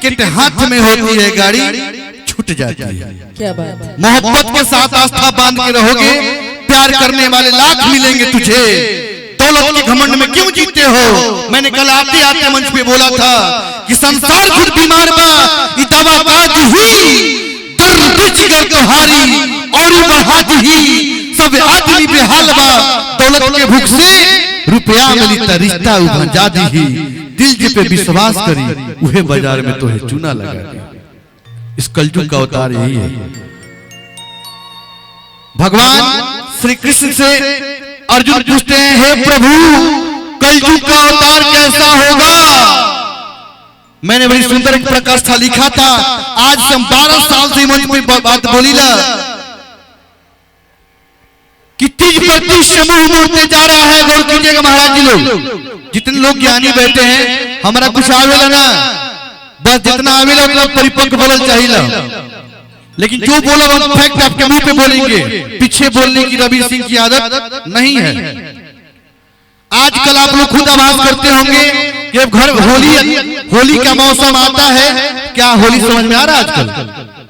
Ticket हाथ में होती है, गाड़ी छूट जाती है। क्या बात है। मोहब्बत के साथ आस्था बांध के रहोगे, प्यार करने वाले लाख मिलेंगे तुझे। दौलत के घमंड में क्यों जीते हो? मैंने कल आते आते मंच पे बोला था कि संसार खुद बीमार बा, ई दवा काज ही दर्द जिगर तोहारी और बढ़ा दी सब आदमी बेहाल बा। दौलत के भूख से रुपया मिली त रिश्ता उभजा दी, दिल जे पे विश्वास करी उहे बाजार में तोहे चूना लगा दी। इस कलयुग का अवतार यही है। भगवान श्री कृष्ण से अर्जुन पूछते हैं, हे प्रभु कलयुग का अवतार कैसा होगा? मैंने बड़ी सुंदर एक प्रकाष्ठा लिखा था। आज से हम 12 साल से मंच में बात बोली ला कि तीज पर तीज समूह मोड़ते जा रहा है। गौर कीजिएगा महाराज जी, लोग जितने लोग ज्ञानी बैठे हैं, हमारा कुछ आवेला ना, बस जितना आवेला उतना परिपक्व बोलना चाहिए। लेकिन जो बोला वो फैक्ट आपके मुंह पे बोलेंगे, पीछे बोलने की रवि सिंह की आदत नहीं है। आजकल आप लोग खुद आवाज करते होंगे कि अब घर होली का मौसम आता है। क्या होली समझ में आ रहा है? आजकल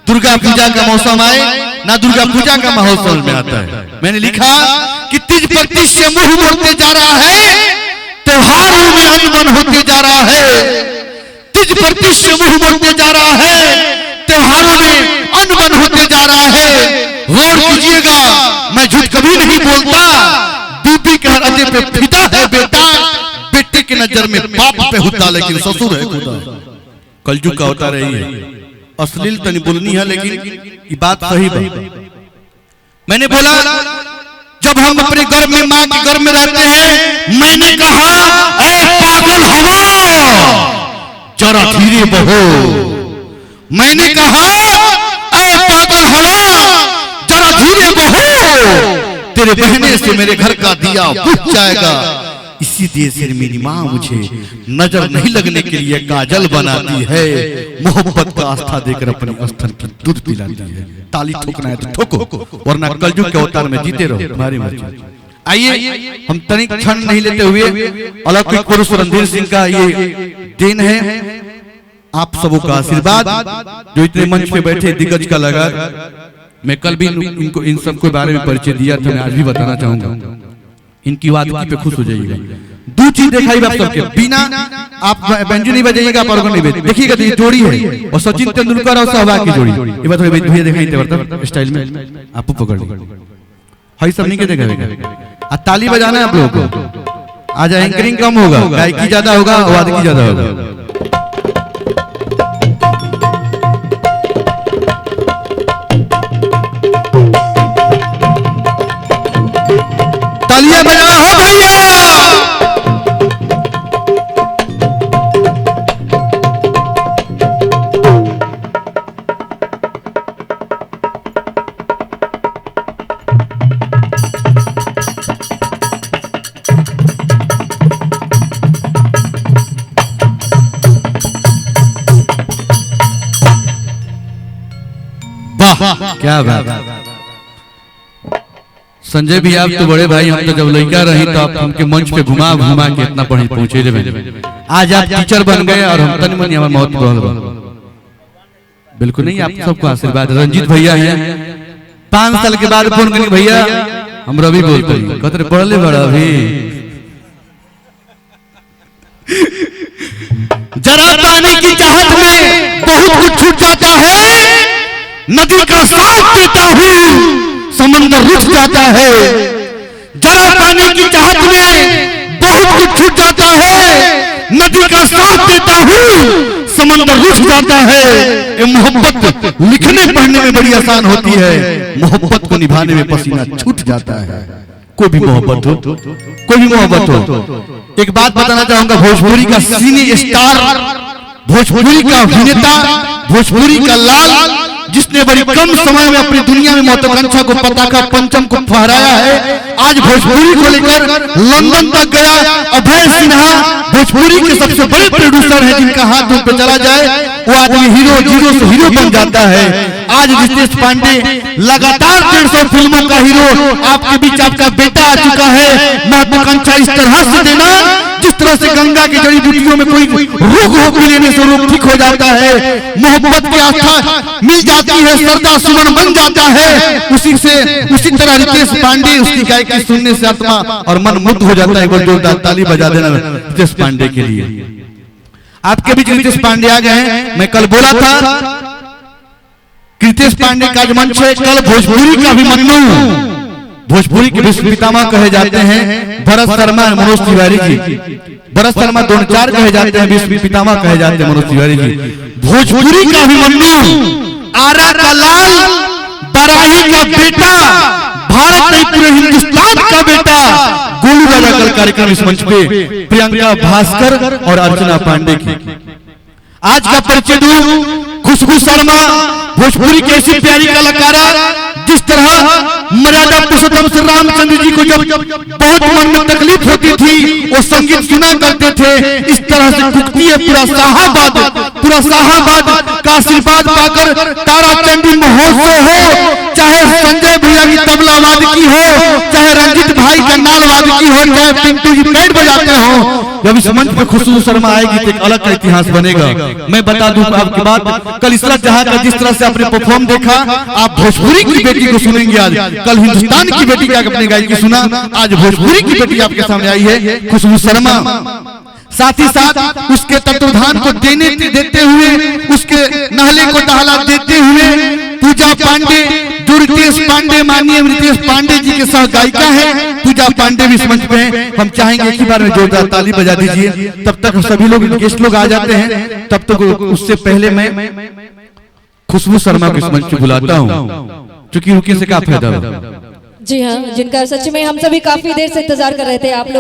दुर्गा पूजा का मौसम आए ना, दुर्गा पूजा का माहौल समझ में आता है। मैंने लिखा कि तीज पर तीज से मुंह मोड़ते जा रहा है, त्योहारों में अनबन होते जा रहा है। तीज पर तीज से मुंह मोड़ते जा रहा है, त्योहारों में अनबन होते जा रहा है। गौर कीजिएगा, मैं झूठ कभी नहीं बोलता। बीबी के हृदय पे फिदा है बेटा, बेटे की नजर में बाप पे होता लेकिन ससुर है खुदा। कलयुग का अवतार यही है। अश्लील तो नहीं बोलनी है, लेकिन ये बात सही बात। मैंने बोला जब हम अपने घर में माँ के घर में रहते हैं, मैंने कहा ऐ पागल हवा जरा धीरे बहो। मैंने कहा ऐ पागल हवा जरा धीरे बहो, तेरे बहने से मेरे घर का दिया बुझ जाएगा। इसी देश से मेरी माँ मुझे नजर नहीं लगने के लिए काजल बनाती है। मोहब्बत का आस्था देकर अपने स्तन की दूध पिलाती है। ताली ठोकना है तो ठोको, वरना कलयुग के अवतार में जीते रहो तुम्हारी मर्जी। आइए हम तनिक क्षण नहीं लेते हुए अलौकिक पुरुष रणधीर सिंह का ये दिन है, आप सबों का आशीर्वाद जो इतने मंच पे बैठे दिग्गज का लगा। मैं कल भी इनको इन सब के बारे में परिचय दिया था, मैं आज भी बताना चाहूंगा। इनकी वादकी पे खुश हो जाइएगा। दो चीज दिखाई आप सबके, बिना आप व्यंजन नहीं बजाइएगा, आप ऑर्गन नहीं बजाइएगा। देखिएगा तो ये जोड़ी है, और सचिन तेंदुलकर और सहवाग की जोड़ी। ये बात भैया दिखाई स्टाइल में आप पकड़ ली सब नहीं के देखेगा। ताली बजाना है आप लोगों को। आज एंकरिंग कम होगा, गायकी ज्यादा होगा, वादकी ज्यादा होगा। तालियां बजाओ हो भैया। वाह क्या बात। संजय भी आप तो बड़े भाई, हम तो जब लड़का रही तो आप हमके मंच पे घुमा घुमा के इतना पहुंचे ले। आज आप टीचर बन गए और हम तन मन हमारे मौत बिल्कुल नहीं। आप सबको आशीर्वाद। रंजीत भैया हैं, 5 साल के बाद फोन करेंगे भैया हम रवि बोलते हैं, कतरे पढ़ले बड़ा भी। जरा पाने की चाहत में बहुत कुछ छूट जाता है, नदी का साथ देता हूँ समंदर रुक जाता है। जरा पाने की चाहत में बहुत कुछ छूट जाता है, नदी का साथ देता हूँ समंदर रुक जाता है। ये मोहब्बत लिखने पढ़ने में बड़ी आसान होती है, मोहब्बत को निभाने में पसीना छूट जाता है। कोई भी मोहब्बत हो, कोई भी मोहब्बत हो। एक बात बताना चाहूंगा, भोजपुरी का सिने स्टार, भोजपुरी का अभिनेता, भोजपुरी का लाल, जिसने बड़ी कम समय में अपनी दुनिया में महत्वाकांक्षा को पताका पंचम को फहराया है, आज भोजपुरी को लेकर लंदन तक गया। अभय सिन्हा भोजपुरी के सबसे बड़े प्रोड्यूसर हैं, जिनका हाथ उन पे चला जाए वो आदमी हीरो, जीरो से हीरो बन जाता है। आज रितेश पांडे लगातार 150 फिल्मों का हीरो, आपके बीच आपका बेटा आ चुका है। महत्वाकांक्षा इस तरह से देना जिस तरह से गंगा की जड़ी बूटियों में कोई रोग हो पी लेने से रोग ठीक हो जाता है, मोहब्बत की आस्था मिल जाती है, श्रद्धा सुमन बन जाता है, उसी तरह रितेश पांडे उसकी गायकी सुनने से आत्मा और मन मुग्ध हो जाता है। एक बार जोरदार ताली बजा देना रितेश पांडे के लिए। आपके बीच रितेश पांडे आ गए हैं। मैं कल बोला था रितेश पांडे का मंच है, कल भोजपुरी का भी मन्नू, भोजपुरी के विश्व पितामह कहे जाते हैं भरत शर्मा मनोज तिवारी जी। भरत शर्मा 2-4 कहे जाते हैं, विश्व पितामह कहे जाते हैं मनोज तिवारी जी। भोजपुरी का भी मन्नू, आरा का लाल, बराही का बेटा, भारत नहीं पूरे हिंदुस्तान का बेटा गोलू राजा कल कार्यक्रम इस मंच पे प्रियंका भास्कर और अर्चना पांडे की। आज का परिचय दूं खुशबू शर्मा, भोजपुरी की ऐसी प्यारी कलाकारा जिस तरह मर्यादा पुरुषोत्तम श्री रामचंद्र जी को जब बहुत मन में तकलीफ होती थी वो संगीत सुना करते थे, इस तरह से कुकती है पूरा शाहाबाद का आशीर्वाद पाकर तारा चंडी महोत्सव हो, चाहे संजय भैया की तबलावाद की हो, चाहे रंजित भाई का नालवाद की हो, चाहे पिंटू जी बैंड बजाते हो, जब इस मंच पे खुशबू शर्मा आएगी तो एक अलग का इतिहास बनेगा। मैं बता दूं आपकी बात, कल इसरात जहां का जिस तरह से आपने परफॉर्म देखा, आप भोजपुरी की बेटी को सुनेंगे आज। कल हिंदुस्तान की बेटी का अपने गायकी सुना, आज भोजपुरी की बेटी आपके सामने आई है खुशबू शर्मा। साथ ही साथ उसके तत्वधान को देते हुए, उसके नहले को टहला देते हुए पूजा पांडे, जो रितेश पांडे माननीय रितेश पांडे जी के सह गायिका है, पूजा पांडे भी इस मंच पे हैं। हम चाहेंगे एक ही बार में जोरदार ताली बजा दीजिए, तब तक सभी लोग गेस्ट लोग आ जाते हैं, तब तक उससे पहले मैं खुशबू शर्मा को इस मंच पे बुलाता हूँ, क्योंकि रुके से क्या फायदा। जी हाँ, जिनका सच में हम सभी काफी देर से इंतजार कर रहे थे आप लोग।